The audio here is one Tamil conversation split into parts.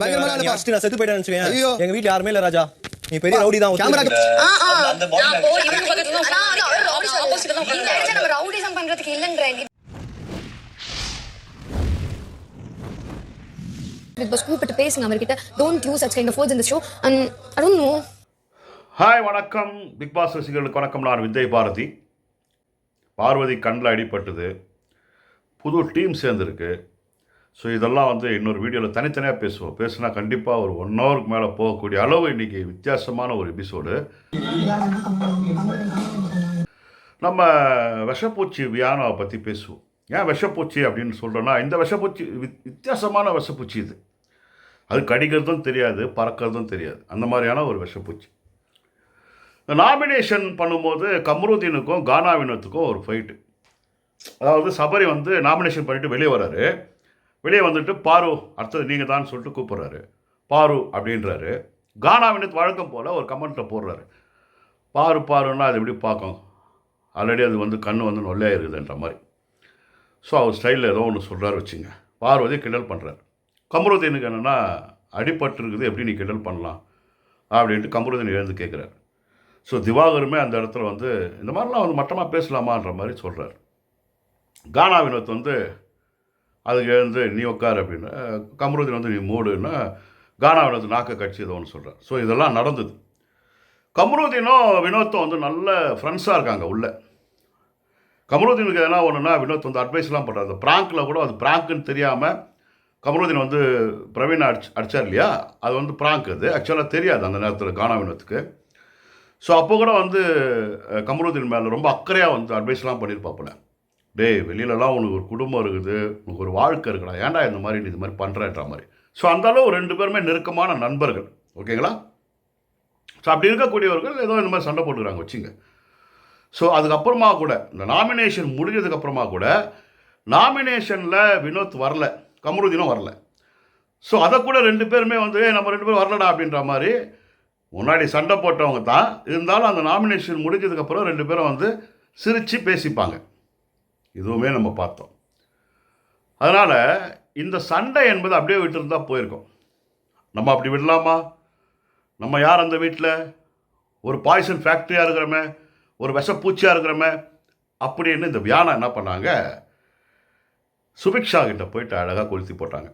நான் செத்து போயிட்டேன்னு நினைச்சுக்கேன். எங்க வீட்டுல யாருமே இல்ல ராஜா. நீ பெரிய ரவுடி தான். கூப்பிட்டு பேசுங்க அவர்கிட்ட. Don't use such kind of words in the show and I don't know. Hi, வணக்கம் பிக் பாஸ் ரசிகர்களுக்கு வணக்கம். நான் விஜய் பாரதி. பார்வதி கண்ணில் அடிபட்டது, புது டீம் சேர்ந்துருக்கு. ஸோ இதெல்லாம் இன்னொரு வீடியோவில் தனித்தனியாக பேசுவோம். பேசுனா கண்டிப்பாக ஒரு 1 ஹவருக்கு மேலே போகக்கூடிய அளவு இன்றைக்கி வித்தியாசமான ஒரு எபிசோடு. நம்ம விஷப்பூச்சி வியானாவை பற்றி பேசுவோம். ஏன் விஷப்பூச்சி அப்படின்னு சொல்கிறோன்னா, இந்த விஷப்பூச்சி வித்தியாசமான விஷப்பூச்சி. இது அது கடிக்கிறதும் தெரியாது, பறக்கிறதும் தெரியாது, அந்த மாதிரியான ஒரு விஷப்பூச்சி. நாமினேஷன் பண்ணும்போது கம்ருதீனுக்கும் கானா வினோத்துக்கும் ஒரு ஃபைட்டு. அதாவது சபரி நாமினேஷன் பண்ணிவிட்டு வெளியே வர்றாரு. வெளியே வந்துட்டு பாரு அடுத்தது நீங்கள் தான் சொல்லிட்டு கூப்பிட்றாரு. பாரு அப்படின்றாரு. கானா வினோத் வழக்கம் போல் ஒரு கமெண்ட்டை போடுறாரு. பாருன்னா அது எப்படி பார்க்கும், ஆல்ரெடி அது கண்ணு நொல்லையாக இருக்குதுன்ற மாதிரி. ஸோ அவர் ஸ்டைலில் ஏதோ ஒன்று சொல்கிறாரு வச்சுங்க. பார்வதி கிண்டல் பண்ணுறாரு. கம்ருதீனுக்கு என்னென்னா, அடிபட்டு இருக்குது, எப்படி நீ கிண்டல் பண்ணலாம் அப்படின்ட்டு கம்ருதீன் எழுந்து கேட்குறாரு. ஸோ திவாகருமே அந்த இடத்துல இந்த மாதிரிலாம் மட்டமாக பேசலாமான்ற மாதிரி சொல்கிறார். கானா வினோத் அதுக்கு எழுந்து நீ உட்கார் அப்படின்னு, கம்ருதீன் நீ மூடுன்னா கானா வினோத் நாக்க கட்சி ஏதோ ஒன்று சொல்கிறார். ஸோ இதெல்லாம் நடந்தது. கம்ருதீனும் வினோத்தும் நல்ல ஃப்ரெண்ட்ஸாக இருக்காங்க உள்ள. கம்ருதீனுக்கு எதனா ஒன்றுனா வினோத் அட்வைஸ்லாம் பண்ணுறாரு. அந்த ப்ராங்கில் கூட அது ப்ராங்க்குன்னு தெரியாமல் கம்ருதீன் பிரவீன் அடித்தார் இல்லையா, அது ப்ராங்க். அது ஆக்சுவலாக தெரியாது அந்த நேரத்தில் கானா வினோத்துக்கு. ஸோ அப்போ கூட கம்ருதீன் மேலே ரொம்ப அக்கறையாக அட்வைஸ்லாம் பண்ணியிருப்பாப்புல. டேய், வெளியிலலாம் உனக்கு ஒரு குடும்பம் இருக்குது, உனக்கு ஒரு வாழ்க்கை இருக்குடா, ஏன்டா இந்த மாதிரி நீ இது மாதிரி பண்ணுறன்ற மாதிரி. ஸோ அந்தளவு 2 பேருமே நெருக்கமான நண்பர்கள். ஓகேங்களா? ஸோ அப்படி இருக்கக்கூடியவர்கள் ஏதோ இந்த மாதிரி சண்டை போட்டுக்கிறாங்க வச்சுங்க. ஸோ அதுக்கப்புறமா கூட இந்த நாமினேஷன் முடிஞ்சதுக்கப்புறமா கூட நாமினேஷனில் வினோத் வரல, கம்ருதீனும் வரல. ஸோ அதை கூட 2 பேருமே நம்ம 2 பேரும் வரலடா அப்படின்ற மாதிரி முன்னாடி சண்டை போட்டவங்க தான். இருந்தாலும் அந்த நாமினேஷன் முடிஞ்சதுக்கப்புறம் 2 பேரும் சிரித்து பேசிப்பாங்க. இதுவுமே நம்ம பார்த்தோம். அதனால் இந்த சண்டை என்பது அப்படியே விட்டுருந்தால் போயிருக்கோம். நம்ம அப்படி விடலாமா? நம்ம யார் அந்த வீட்டில்? ஒரு பாய்சன் ஃபேக்ட்ரியாக இருக்கிறோமே, ஒரு விஷப்பூச்சியாக இருக்கிறோமே அப்படின்னு இந்த வியானா என்ன பண்ணாங்க, சுபிக்ஷா கிட்ட போயிட்டு அழகாக கொளுத்தி போட்டாங்க.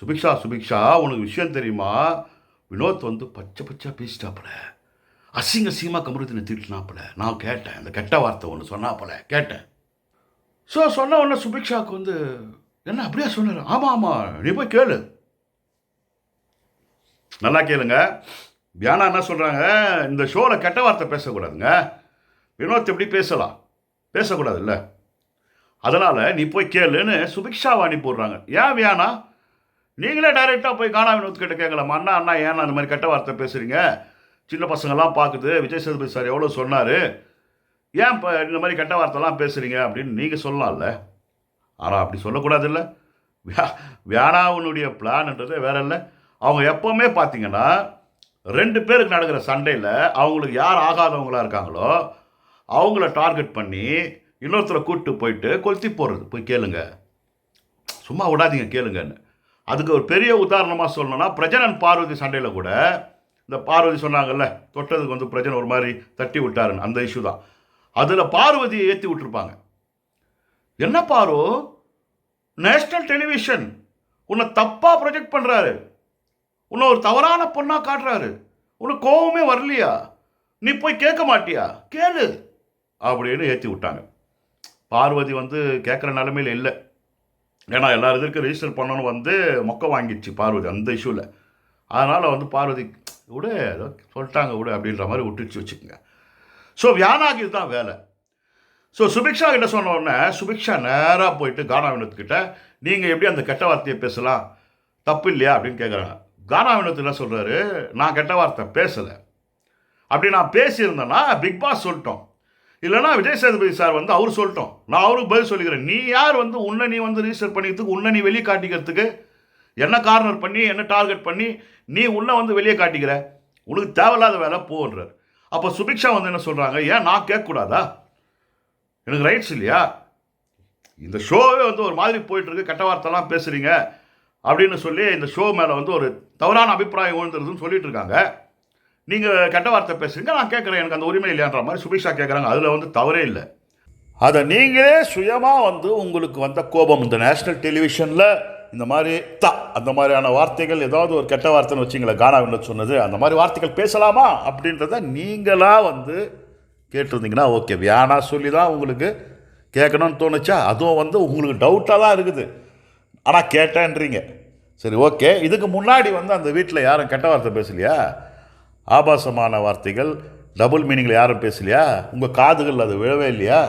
சுபிக்ஷா உனக்கு விஷயம் தெரியுமா, வினோத் பச்சை பேசிட்டாப்புல, அசிங்கமாக கம்ருதீனை திட்டினாப்புல. நான் கேட்டேன், அந்த கெட்ட வார்த்தை ஒன்று சொன்னாப்புல கேட்டேன். ஸோ சொன்ன உடனே சுபிக்ஷாவுக்கு என்ன அப்படியா சொன்னார்? ஆமாம், நீ போய் கேளு, நல்லா கேளுங்க. வியானா என்ன சொல்கிறாங்க, இந்த ஷோவில் கெட்ட வார்த்தை பேசக்கூடாதுங்க, வினோத் எப்படி பேசக்கூடாது இல்லை, அதனால் நீ போய் கேளுன்னு சுபிக்ஷாவை அனுப்பி போடுறாங்க. ஏன் வியானா, நீங்களே டைரெக்டாக போய் கானா வினோத் கிட்ட கேட்கலாமா, அண்ணா ஏன்னா அந்த மாதிரி கெட்ட வார்த்தை பேசுகிறீங்க, சின்ன பசங்கள்லாம் பார்க்குது, விஜய் சேதுபதி சார் எவ்வளோ சொன்னார், ஏன் இப்போ இந்த மாதிரி கெட்ட வார்த்தைலாம் பேசுகிறீங்க அப்படின்னு நீங்கள் சொல்லலாம்ல. ஆனால் அப்படி சொல்லக்கூடாது இல்லை. வியானாவுனுடைய பிளான்ன்றதே வேற இல்லை. அவங்க எப்போவுமே பார்த்தீங்கன்னா 2 பேருக்கு நடக்கிற சண்டையில் அவங்களுக்கு யார் ஆகாதவங்களாக இருக்காங்களோ அவங்கள டார்கெட் பண்ணி இன்னொருத்தரை கூப்பிட்டு போயிட்டு கொளுத்தி போடுறது. போய் கேளுங்க, சும்மா விடாதீங்க, கேளுங்கன்னு. அதுக்கு ஒரு பெரிய உதாரணமாக சொல்லணும்னா, பிரஜனன் பார்வதி சண்டையில் கூட இந்த பார்வதி சொன்னாங்கல்ல, தொட்டதுக்கு பிரஜன் ஒரு மாதிரி தட்டி விட்டாருன்னு, அந்த இஷ்யூ தான். அதில் பார்வதியை ஏற்றி விட்டுருப்பாங்க. என்ன பாரு, நேஷ்னல் டெலிவிஷன் உன்னை தப்பாக ப்ரொஜெக்ட் பண்ணுறாரு, உன்னை ஒரு தவறான பொண்ணாக காட்டுறாரு, உனக்கு கோபமே வரலையா, நீ போய் கேட்க மாட்டியா, கேளு அப்படின்னு ஏற்றி விட்டாங்க. பார்வதி கேட்குற நிலைமையில் இல்லை. ஏன்னா எல்லாரும் இதற்கு ரெஜிஸ்டர் பண்ணணும்னு மொக்க வாங்கிடுச்சு பார்வதி அந்த இஷ்யூவில். அதனால் பார்வதி விட ஏதோ சொல்லிட்டாங்க விட அப்படின்ற மாதிரி விட்டுச்சு வச்சுக்கோங்க. ஸோ வியானாக்கு இதுதான் வேலை. ஸோ சுபிக்ஷா கிட்ட சொன்ன உடனே சுபிக்ஷா நேராக போயிட்டு கானா வினோத் கிட்ட, நீங்கள் எப்படி அந்த கெட்ட வார்த்தையை பேசலாம், தப்பு இல்லையா அப்படின்னு கேட்குறாங்க. கானா வினோத் என்ன சொல்கிறாரு, நான் கெட்ட வார்த்தை பேசலை, அப்படி நான் பேசியிருந்தேன்னா பிக் பாஸ் சொல்லிட்டோம், இல்லைனா விஜய் சேதுபதி சார் அவர் சொல்லிட்டோம், நான் அவருக்கு பதில் சொல்லிக்கிறேன். நீ யார் உன்னை நீ ரிஜிஸ்டர் பண்ணிக்கிறதுக்கு, உன்னை நீ வெளியே காட்டிக்கிறதுக்கு, என்ன கார்னர் பண்ணி என்ன டார்கெட் பண்ணி நீ உன்னை வெளியே காட்டிக்கிற, உனக்கு தேவையில்லாத வேலை போன்றார். அப்போ சுபிக்ஷா என்ன சொல்கிறாங்க, ஏன் நான் கேட்கக்கூடாதா, எனக்கு ரைட்ஸ் இல்லையா, இந்த ஷோவே ஒரு மாதிரி போயிட்டுருக்கு, கெட்ட வார்த்தைலாம் பேசுகிறீங்க அப்படின்னு சொல்லி இந்த ஷோ மேலே வந்து ஒரு தவறான அபிப்பிராயம் விழுந்துருதுன்னு சொல்லிட்டு இருக்காங்க. நீங்கள் கெட்ட வார்த்தை பேசுறீங்க, நான் கேட்குறேன், எனக்கு அந்த உரிமை இல்லையான்ற மாதிரி சுபிக்ஷா கேட்குறாங்க. அதில் வந்து தவறே இல்லை. அதை நீங்களே சுயமாக வந்து உங்களுக்கு வந்த கோபம், இந்த நேஷ்னல் டெலிவிஷனில் இந்த மாதிரி அந்த மாதிரியான வார்த்தைகள், ஏதாவது ஒரு கெட்ட வார்த்தைன்னு வச்சிங்களேன், கானாவினோத் சொன்னது, அந்த மாதிரி வார்த்தைகள் பேசலாமா அப்படின்றத நீங்களாக வந்து கேட்டிருந்தீங்கன்னா ஓகே. வியானா சொல்லி தான் உங்களுக்கு கேட்கணும்னு தோணுச்சா? அதுவும் வந்து உங்களுக்கு டவுட்டாக தான் இருக்குது, ஆனால் கேட்டேன்றீங்க. சரி, ஓகே. இதுக்கு முன்னாடி வந்து அந்த வீட்டில் யாரும் கெட்ட வார்த்தை பேசலையா? ஆபாசமான வார்த்தைகள், டபுள் மீனிங்கில் யாரும் பேசலையா? உங்கள் காதுகள் அது விழவே இல்லையா?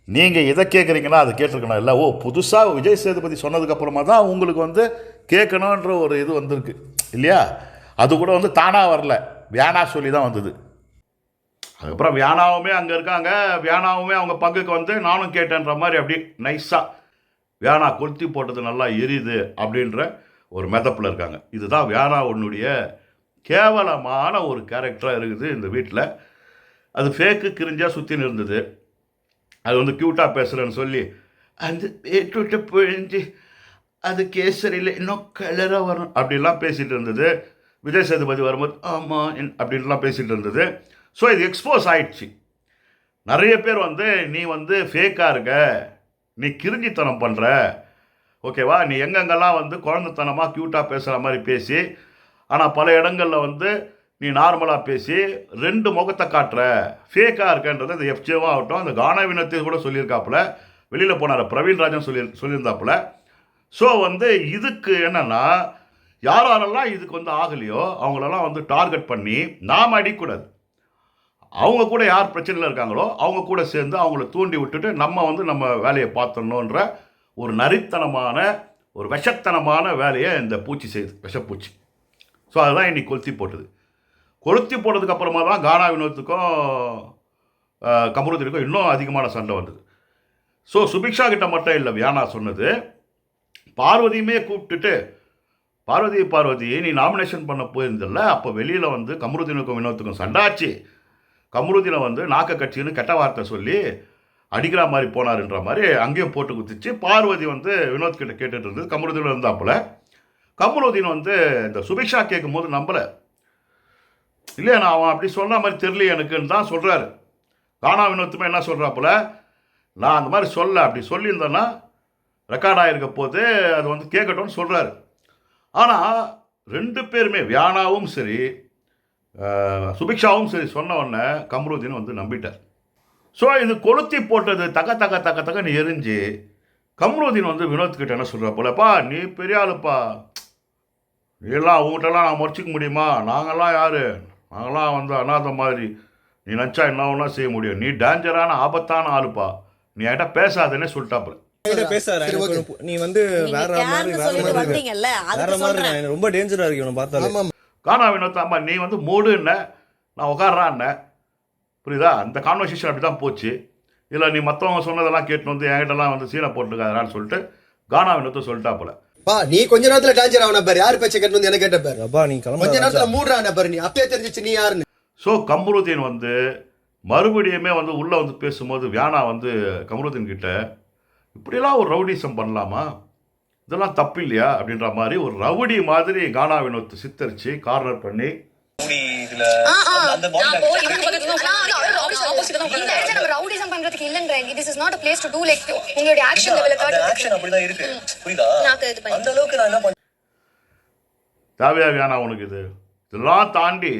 நீங்கள் எதை கேட்குறீங்கன்னா அதை கேட்டிருக்கணும் இல்லை? ஓ, புதுசாக விஜய் சேதுபதி சொன்னதுக்கப்புறமா தான் உங்களுக்கு வந்து கேட்கணுன்ற ஒரு இது வந்திருக்கு இல்லையா? அது கூட வந்து தானாக வரல, வியானா சொல்லி தான் வந்தது. அதுக்கப்புறம் வியானாவுமே அங்கே இருக்காங்க, வியானாவுமே அவங்க பங்குக்கு வந்து நானும் கேட்டேன்ற மாதிரி அப்படி நைஸாக வியானா கொளுத்தி போட்டது நல்லா எரியுது அப்படின்ற ஒரு மெதப்பில் இருக்காங்க. இதுதான் வியானா உன்னுடைய கேவலமான ஒரு கேரக்டராக இருக்குது இந்த வீட்டில். அது ஃபேக்கு கிரிஞ்சாக சுற்றின்னு இருந்தது. அது வந்து க்யூட்டாக பேசுகிறேன்னு சொல்லி அந்த ஏற்றுவிட்ட பிழிஞ்சு அது கேசரியில் இன்னும் கலராக வரும் அப்படின்லாம் பேசிகிட்டு இருந்தது. விஜய் சேதுபதி வரும்போது ஆமாம் அப்படின்லாம் பேசிகிட்டு இருந்தது. ஸோ இது எக்ஸ்போஸ் ஆயிடுச்சு. நிறைய பேர் வந்து நீ வந்து ஃபேக்காக இருக்க, நீ கிரிஞ்சித்தனம் பண்ணுற, ஓகேவா, நீ எங்கெங்கெல்லாம் வந்து குழந்தைத்தனமாக க்யூட்டாக பேசுகிற மாதிரி பேசி, ஆனால் பல இடங்களில் வந்து நீ நார்மலாக பேசி ரெண்டு முகத்தை காட்டுற, ஃபேக்காக இருக்கன்றது அந்த எஃப்ஜேவும் ஆகட்டும், அந்த கானாவினத்தை கூட சொல்லியிருக்காப்புல, வெளியில் போனார் பிரவீன் ராஜன் சொல்லியிருந்தாப்புல. ஸோ வந்து இதுக்கு என்னென்னா, யாரெல்லாம் இதுக்கு வந்து ஆகலையோ அவங்களெல்லாம் வந்து டார்கெட் பண்ணி நாம் அடிக்கூடாது. அவங்க கூட யார் பிரச்சனையில் இருக்காங்களோ அவங்க கூட சேர்ந்து அவங்கள தூண்டி விட்டுட்டு நம்ம வந்து நம்ம வேலையை பார்த்துடணுன்ற ஒரு நரித்தனமான, ஒரு விஷத்தனமான வேலையை இந்த பூச்சி செய்யுது, விஷப்பூச்சி. ஸோ அதுதான் இன்னைக்கு கொளுத்தி போட்டது. கொளுத்தி போட்டதுக்கு அப்புறமா தான் கானாவினோத்துக்கும் கமருதீனுக்கும் இன்னும் அதிகமான சண்டை வந்தது. ஸோ சுபிக்ஷா கிட்ட மட்டும் இல்லை வியானா சொன்னது, பார்வதியுமே கூப்பிட்டுட்டு, பார்வதி நீ நாமினேஷன் பண்ண போயிருந்தில்ல, அப்போ வெளியில் வந்து கமருதீனுக்கும் வினோத்துக்கும் சண்டாச்சு. கமருதீனை வந்து நாக்க கட்சின்னு கெட்ட வார்த்தை சொல்லி அடிக்கிற மாதிரி போனாருன்ற மாதிரி அங்கேயும் போட்டு குத்திச்சு. பார்வதி வந்து வினோத் கிட்ட கேட்டுட்டு இருந்தது. கமருதீன் இருந்தாப்புல. கமருதீன் வந்து இந்த சுபிக்ஷா கேட்கும் போது நம்பலை. இல்லையா, நான் அவன் அப்படி சொல்கிற மாதிரி தெரியல எனக்குன்னு தான் சொல்கிறாரு. கானா வினோத்துமே என்ன சொல்கிறாப்புல, நான் அந்த மாதிரி அப்படி சொல்லியிருந்தேன்னா ரெக்கார்ட் ஆகிருக்க போது அது வந்து கேட்கட்டும்னு சொல்கிறாரு. ஆனால் ரெண்டு பேருமே, வியானாவும் சரி சுபிக்ஷாவும் சரி, சொன்ன உடனே கமருதீன் வந்து நம்பிட்டார். ஸோ இது கொளுத்தி போட்டது தக்கன்னு எரிஞ்சு கமருதீன் வந்து வினோத் கிட்ட என்ன சொல்கிற போலப்பா, நீ பெரிய ஆளுப்பா, நீலாம் அவங்ககிட்டலாம் நான் முறைச்சிக்க முடியுமா, நாங்கள்லாம் யார், நாங்களாம் வந்து அநாத மாதிரி, நீ நினச்சா என்ன ஒன்றா செய்ய முடியும், நீ டேஞ்சரான ஆபத்தான ஆளுப்பா, நீ என்கிட்ட பேசாதேன்னு சொல்லிட்டாப்புல. நீ வந்து வேற மாதிரி ரொம்ப டேஞ்சரா இருக்கு பார்த்தாலும். கானா வினோத் அம்மா நீ வந்து மூடுன்ன, நான் உட்காடுறான்ன, புரியுதா? அந்த கான்வர்சேஷன் அப்படி தான் போச்சு. இல்லை நீ மற்றவங்க சொன்னதெல்லாம் கேட்டு வந்து என்கிட்டலாம் வந்து சீனை போட்டுருக்காதான்னு சொல்லிட்டு கானா வினோத்தை சொல்லிட்டாப்புல. நீ கொஞ்ச நேரத்துல டேஞ்சர் ஆவன பாரு, யார் பேச்ச கேட்டு வந்து என்ன கேட்ட பாரு, அப்பா நீ கொஞ்ச நேரத்துல மூடுறான பாரு, நீ அப்பயே தெரிஞ்சிச்சு நீ யாருன்னு. ஸோ கமருதீன் வந்து மறுபடியுமே வந்து உள்ளே வந்து பேசும்போது வியானா வந்து கமருதீன் கிட்ட இப்படியெல்லாம் ஒரு ரவுடிசம் பண்ணலாமா, இதெல்லாம் தப்பு இல்லையா அப்படின்ற மாதிரி ஒரு ரவுடி மாதிரி கானா வினோத் சித்தரிச்சு கார்னர் பண்ணி தேவையா வியானா உனக்கு இதெல்லாம் தாண்டி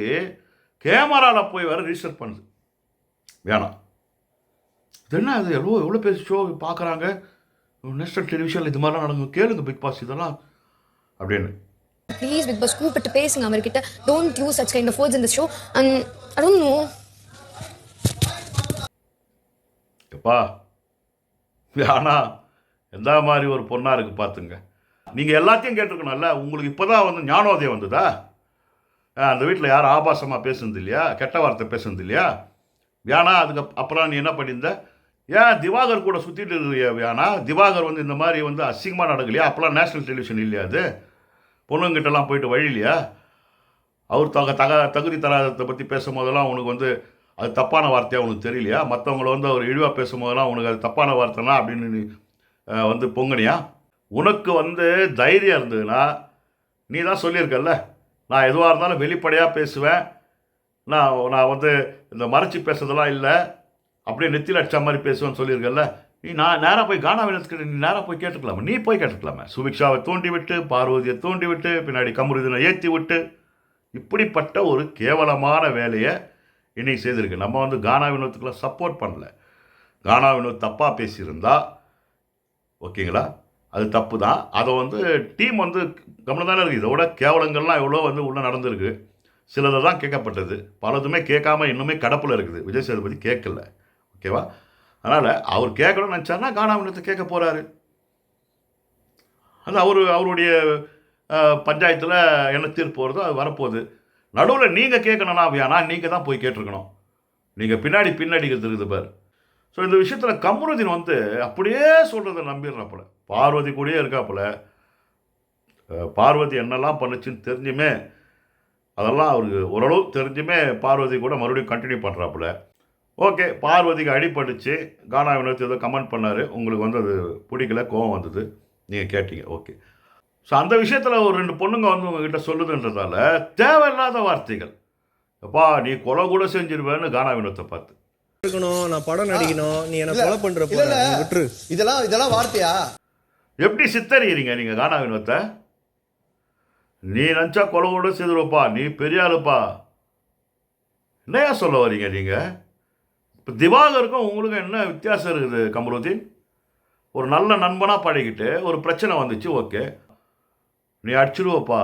கேமராவில் போய் வர ரிஜிஸ்டர் பண்ணுது வியானா. இது என்ன, அது எவ்வளோ பேர் ஷோ பார்க்குறாங்க, நேஷனல் டெலிவிஷனில் இது மாதிரிலாம் நடக்கும், கேளுங்க பிக் பாஸ் இதெல்லாம் அப்படின்னு. ப்ளீஸ் பிக் பாஸ் கூப்பிட்டு பேசுங்க அவர்கிட்ட. Don't use such kind of words in the show and I don't know. எப்பா வியானா எந்த மாதிரி ஒரு பொண்ணாக இருக்குது பார்த்துங்க. நீங்கள் எல்லாத்தையும் கேட்டிருக்கணும்ல, உங்களுக்கு இப்போ தான் வந்து ஞானோதயம் வந்ததா? அந்த வீட்டில் யாரும் ஆபாசமாக பேசுனது இல்லையா, கெட்ட வார்த்தை பேசுனது இல்லையா வியானா? அதுக்கு அப்புறம் நீ என்ன பண்ணியிருந்த? ஏன் திவாகர் கூட சுற்றிட்டு இருக்கிறியா வியானா? திவாகர் வந்து இந்த மாதிரி வந்து அசிங்கமாக நடக்கலையா? அப்போலாம் நேஷ்னல் டெலிவிஷன் இல்லையா? அது பொண்ணுங்கிட்டலாம் போயிட்டு வழி இல்லையா? அவர் தகுதி தராதத்தை பற்றி பேசும்போதெல்லாம் உனக்கு வந்து அது தப்பான வார்த்தையாக உனக்கு தெரியலையா? மற்றவங்கள வந்து அவர் இழிவாக பேசும்போதெல்லாம் உனக்கு அது தப்பான வார்த்தைனா அப்படின்னு வந்து பொங்கனியா? உனக்கு வந்து தைரியம் இருந்ததுன்னா நீ தான் சொல்லியிருக்கல்ல, நான் எதுவாக இருந்தாலும் வெளிப்படையாக பேசுவேன், நான் வந்து இந்த மறைச்சி பேசுறதெல்லாம் இல்லை, அப்படியே நெத்தியில் அடிச்ச மாதிரி பேசுவேன்னு சொல்லியிருக்கல்ல. நான் நேராக போய் கானா வினோத்துக்கிட்ட நீ நேராக போய் கேட்டுக்கலாமா? நீ போய் கேட்டுக்கலாமே. சுபிக்ஷாவை தூண்டி விட்டு, பார்வதியை தூண்டி விட்டு, பின்னாடி கமருதீனை ஏற்றி விட்டு, இப்படிப்பட்ட ஒரு கேவலமான வேலையை இன்னைக்கு செய்திருக்கு. நம்ம வந்து கானா வினோத்துக்கெல்லாம் சப்போர்ட் பண்ணல. கானா வினோத் தப்பாக பேசியிருந்தா ஓகேங்களா, அது தப்பு தான். அதை வந்து டீம் வந்து கவனம் தானே இருக்குது. இதோட கேவலங்கள்லாம் எவ்வளோ வந்து உள்ளே நடந்திருக்கு. சிலதை தான் கேட்கப்பட்டது, பலதுமே கேட்காம இன்னுமே கடப்பில் இருக்குது. விஜய் சேதுபதி கேட்கல, ஓகேவா? அதனால் அவர் கேட்கணும்னு நினச்சாருன்னா கானா வினோத்தை கேட்க போகிறாரு. அது அவருடைய பஞ்சாயத்தில் என்ன தீர்ப்பு வருதோ அது வரப்போகுது. நடுவில் நீங்கள் கேட்கணும்னா வியானா நீங்கள் தான் போய் கேட்டிருக்கணும். நீங்கள் பின்னடிக்கிறது இருக்குது பார். ஸோ இந்த விஷயத்தில் கமருதீன் வந்து அப்படியே சொல்கிறத நம்பிடுறாப்புல, பார்வதி கூடயே இருக்காப்புல. பார்வதி என்னெல்லாம் பண்ணுச்சுன்னு தெரிஞ்சுமே, அதெல்லாம் அவருக்கு ஓரளவு தெரிஞ்சுமே பார்வதி கூட மறுபடியும் கண்டினியூ பண்ணுறாப்புல. ஓகே, பார்வதிக்கு அடிபட்டுச்சு, கானா வினோத் ஏதோ கமெண்ட் பண்ணார், உங்களுக்கு வந்து அது பிடிக்கல, கோவம் வந்தது, நீங்கள் கேட்டீங்க, ஓகே. ஸோ அந்த விஷயத்தில் ஒரு 2 பொண்ணுங்க வந்து உங்ககிட்ட சொல்லுதுன்றதால தேவையில்லாத வார்த்தைகள். அப்பா நீ கொலை கூட செஞ்சிருவேன்னு கானா வினோத்தை பார்த்து இருக்கணும், நான் படம் நடிக்கணும், நீ என்ன கொலை பண்ற விட்டுரு, இதெல்லாம் வார்த்தையா? எப்படி சித்தறிகிறீங்க நீங்கள் கானா வினோத்தை? நீ நினச்சா கொலை கூட செய்துருப்பா, நீ பெரிய ஆளுப்பா, என்னையா சொல்ல வரீங்க நீங்கள்? இப்போ திவாகருக்கும் உங்களுக்கும் என்ன வித்தியாசம் இருக்குது கமருதீன்? ஒரு நல்ல நண்பனாக பழகிட்டு ஒரு பிரச்சனை வந்துச்சு, ஓகே, நீ அடிச்சிருவப்பா,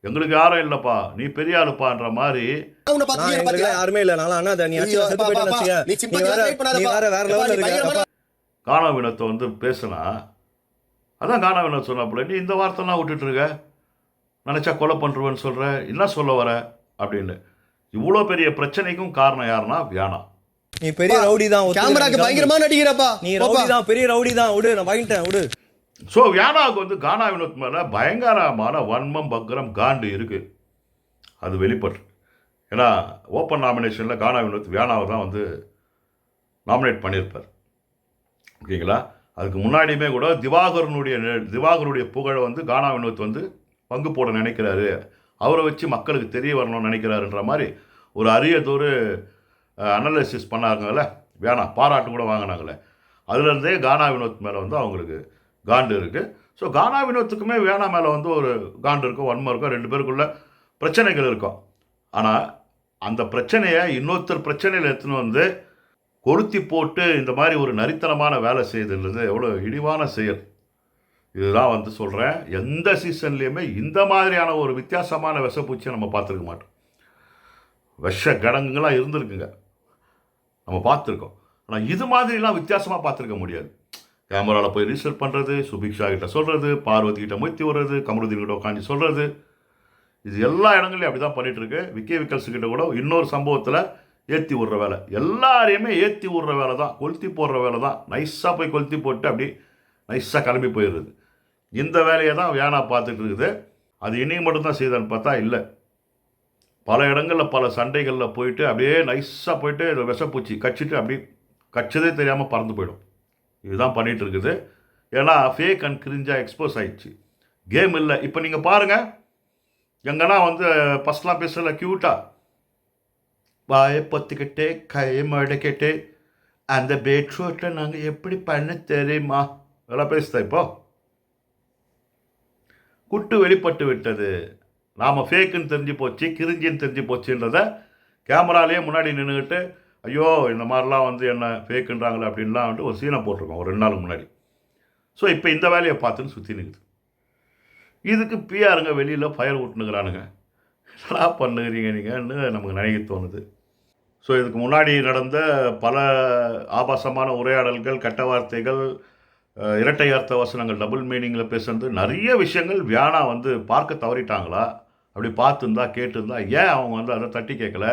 எங்களுக்கு யாரும் இல்லைப்பா, நீ பெரிய ஆளுப்பான்ற மாதிரி. யாருமே இல்லை, கானா வினோத்தை வந்து பேசுனா அதான் கானா வினோத் சொன்னாப்புல, நீ இந்த வார்த்தைலாம் விட்டுட்டு இருக்க, நினச்சா கொலை பண்ணுருவேன்னு சொல்கிற, என்ன சொல்ல வர அப்படின்னு. இவ்வளோ பெரிய பிரச்சனைக்கும் காரணம் யாருன்னா வியானா. நீ பெரிய ரவுடி தான், கேமராக்கு பயங்கரமா நடிக்கிறப்பா, நீ ரவுடி தான், பெரிய ரவுடி தான், விடு, நான் வாங்கிட்டேன், விடு. ஸோ வியானாவுக்கு வந்து கானா வினோத் மேலே பயங்கரமான வன்மம், பக்ரம், காண்டு இருக்குது. அது வெளிப்பட்டு, ஏன்னா ஓப்பன் நாமினேஷனில் கானா வினோத் வியானாவை தான் வந்து நாமினேட் பண்ணியிருப்பார், ஓகேங்களா? அதுக்கு முன்னாடியுமே கூட திவாகருடைய புகழை வந்து கானா வினோத் வந்து பங்கு போட நினைக்கிறாரு, அவரை வச்சு மக்களுக்கு தெரிய வரணும்னு நினைக்கிறாருன்ற மாதிரி ஒரு அரியதொரு அனலைசிஸ் பண்ணாங்கல்ல வியானா, பாராட்டு கூட வாங்கினாங்களே, அதுலேருந்தே கானா வினோத் மேலே வந்து அவங்களுக்கு காண்டு இருக்குது. ஸோ கானா வினோத்துக்குமே வியானா மேலே வந்து ஒரு காண்டு இருக்கும், வன்மம் இருக்கும், 2 பேருக்குள்ள பிரச்சனைகள் இருக்கும். ஆனால் அந்த பிரச்சனையை இன்னொருத்தர் பிரச்சனையில் எடுத்துன்னு வந்து கொளுத்தி போட்டு இந்த மாதிரி ஒரு நரித்தனமான வேலை செய்யுதுன்றது எவ்வளோ இழிவான செயல். இதுதான் வந்து சொல்கிறேன், எந்த சீசன்லேயுமே இந்த மாதிரியான ஒரு வித்தியாசமான விஷப்பூச்சியை நம்ம பார்த்துருக்க மாட்டோம். விஷ கடங்குங்களாம் இருந்திருக்குங்க, நம்ம பார்த்துருக்கோம். ஆனால் இது மாதிரிலாம் வித்தியாசமாக பார்த்துருக்க முடியாது. கேமராவில் போய் ரிசர்ச் பண்ணுறது, சுபிக்ஷா கிட்ட சொல்கிறது, பார்வதி கிட்ட முயற்சி வர்றது, கமருதீன் கிட்ட உட்காந்து சொல்கிறது, இது எல்லா இடங்களையும் அப்படி தான் பண்ணிகிட்ருக்கு. விக்கே விக்கல்ஸ் கிட்ட கூட இன்னொரு சம்பவத்தில் ஏற்றி விடுற வேலை, எல்லாரையுமே ஏற்றி விடுற வேலை தான், கொளுத்தி போடுற வேலை தான். நைஸாக போய் கொளுத்தி போட்டு அப்படி நைஸாக கிளம்பி போயிடுறது. இந்த வேலையை தான் வியானா பார்த்துட்டு இருக்குது. அது இன்னைக்கு மட்டும்தான் செய்தான்னு பார்த்தா இல்லை, பல இடங்களில் பல சண்டைகளில் போயிட்டு அப்படியே நைஸாக போயிட்டு விஷப்பூச்சி கச்சிட்டு அப்படி கச்சதே தெரியாமல் பறந்து போயிடும். இதுதான் பண்ணிகிட்டு இருக்குது. ஏன்னா ஃபேக் அண்ட் கிரிஞ்சாக எக்ஸ்போஸ் ஆகிடுச்சு, கேம் இல்லை. இப்போ நீங்கள் பாருங்கள், எங்கன்னா வந்து ஃபஸ்ட்லாம் பேசல க்யூட்டாக வாயை பொத்திக்கிட்டே கையை மடக்கிட்டு அந்த பெட்ஷூட்டை நாங்கள் எப்படி பண்ண தெரியுமா இதெல்லாம் பேசுதா. இப்போ குட்டு வெளிப்பட்டு விட்டது, நாம் ஃபேக்குன்னு தெரிஞ்சு போச்சு, கிரிஞ்சின்னு தெரிஞ்சு போச்சுன்றதை கேமராலேயே முன்னாடி நின்றுக்கிட்டு ஐயோ இந்த மாதிரிலாம் வந்து என்ன ஃபேக்குன்றாங்களே அப்படின்லாம் வந்துட்டு ஒரு சீனை போட்டிருக்கோம் ஒரு 2 நாளுக்கு முன்னாடி. ஸோ இப்போ இந்த வேலையை பார்த்துன்னு சுற்றி நிற்குது. இதுக்கு பிஆருங்க வெளியில் ஃபயர் விட்டுனுக்குறானுங்க, என்ன பண்ணுகிறீங்க நீங்கன்னு நமக்கு நினைக்க தோணுது. ஸோ இதுக்கு முன்னாடி நடந்த பல ஆபாசமான உரையாடல்கள், கெட்ட வார்த்தைகள், இரட்டை அர்த்த வசனங்கள், டபுள் மீனிங்கில் பேசுறது, நிறைய விஷயங்கள் வியானா வந்து பார்க்க தவறிட்டாங்களா, அப்படி பார்த்துருந்தா கேட்டுருந்தா ஏன் அவங்க வந்து அதை தட்டி கேட்கல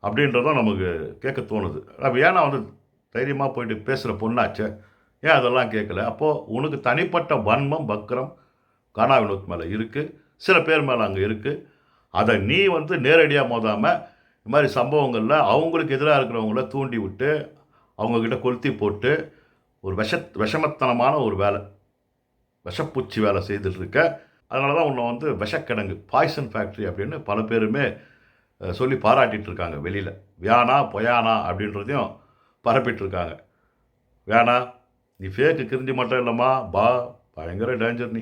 அப்படின்றதும் நமக்கு கேட்க தோணுது. வியானா வந்து தைரியமாக போயிட்டு பேசுகிற பொண்ணாச்சே, ஏன் அதெல்லாம் கேட்கல? அப்போது உனக்கு தனிப்பட்ட வன்மம், பக்ரம் கானா வினோத் மேலே இருக்குது, சில பேர் மேலே அங்கே இருக்குது. அதை நீ வந்து நேரடியாக மோதாமல் இந்த மாதிரி சம்பவங்களில் அவங்களுக்கு எதிராக இருக்கிறவங்கள தூண்டி விட்டு அவங்கக்கிட்ட கொளுத்தி போட்டு ஒரு விஷமத்தனமான ஒரு வேலை. விஷப்பூச்சி வேலை செய்துட்ருக்க. அதனால தான் உன்னை வந்து விஷக்கிடங்கு பாய்சன் ஃபேக்ட்ரி அப்படின்னு பல பேருமே சொல்லி பாராட்டிகிட்டு இருக்காங்க வெளியில். வியானா பொயானா அப்படின்றதையும் பரப்பிட்டுருக்காங்க. வேணா நீ ஃபேக்கு கிரிஞ்சு மட்டும் இல்லைம்மா, பயங்கர டேஞ்சர் நீ.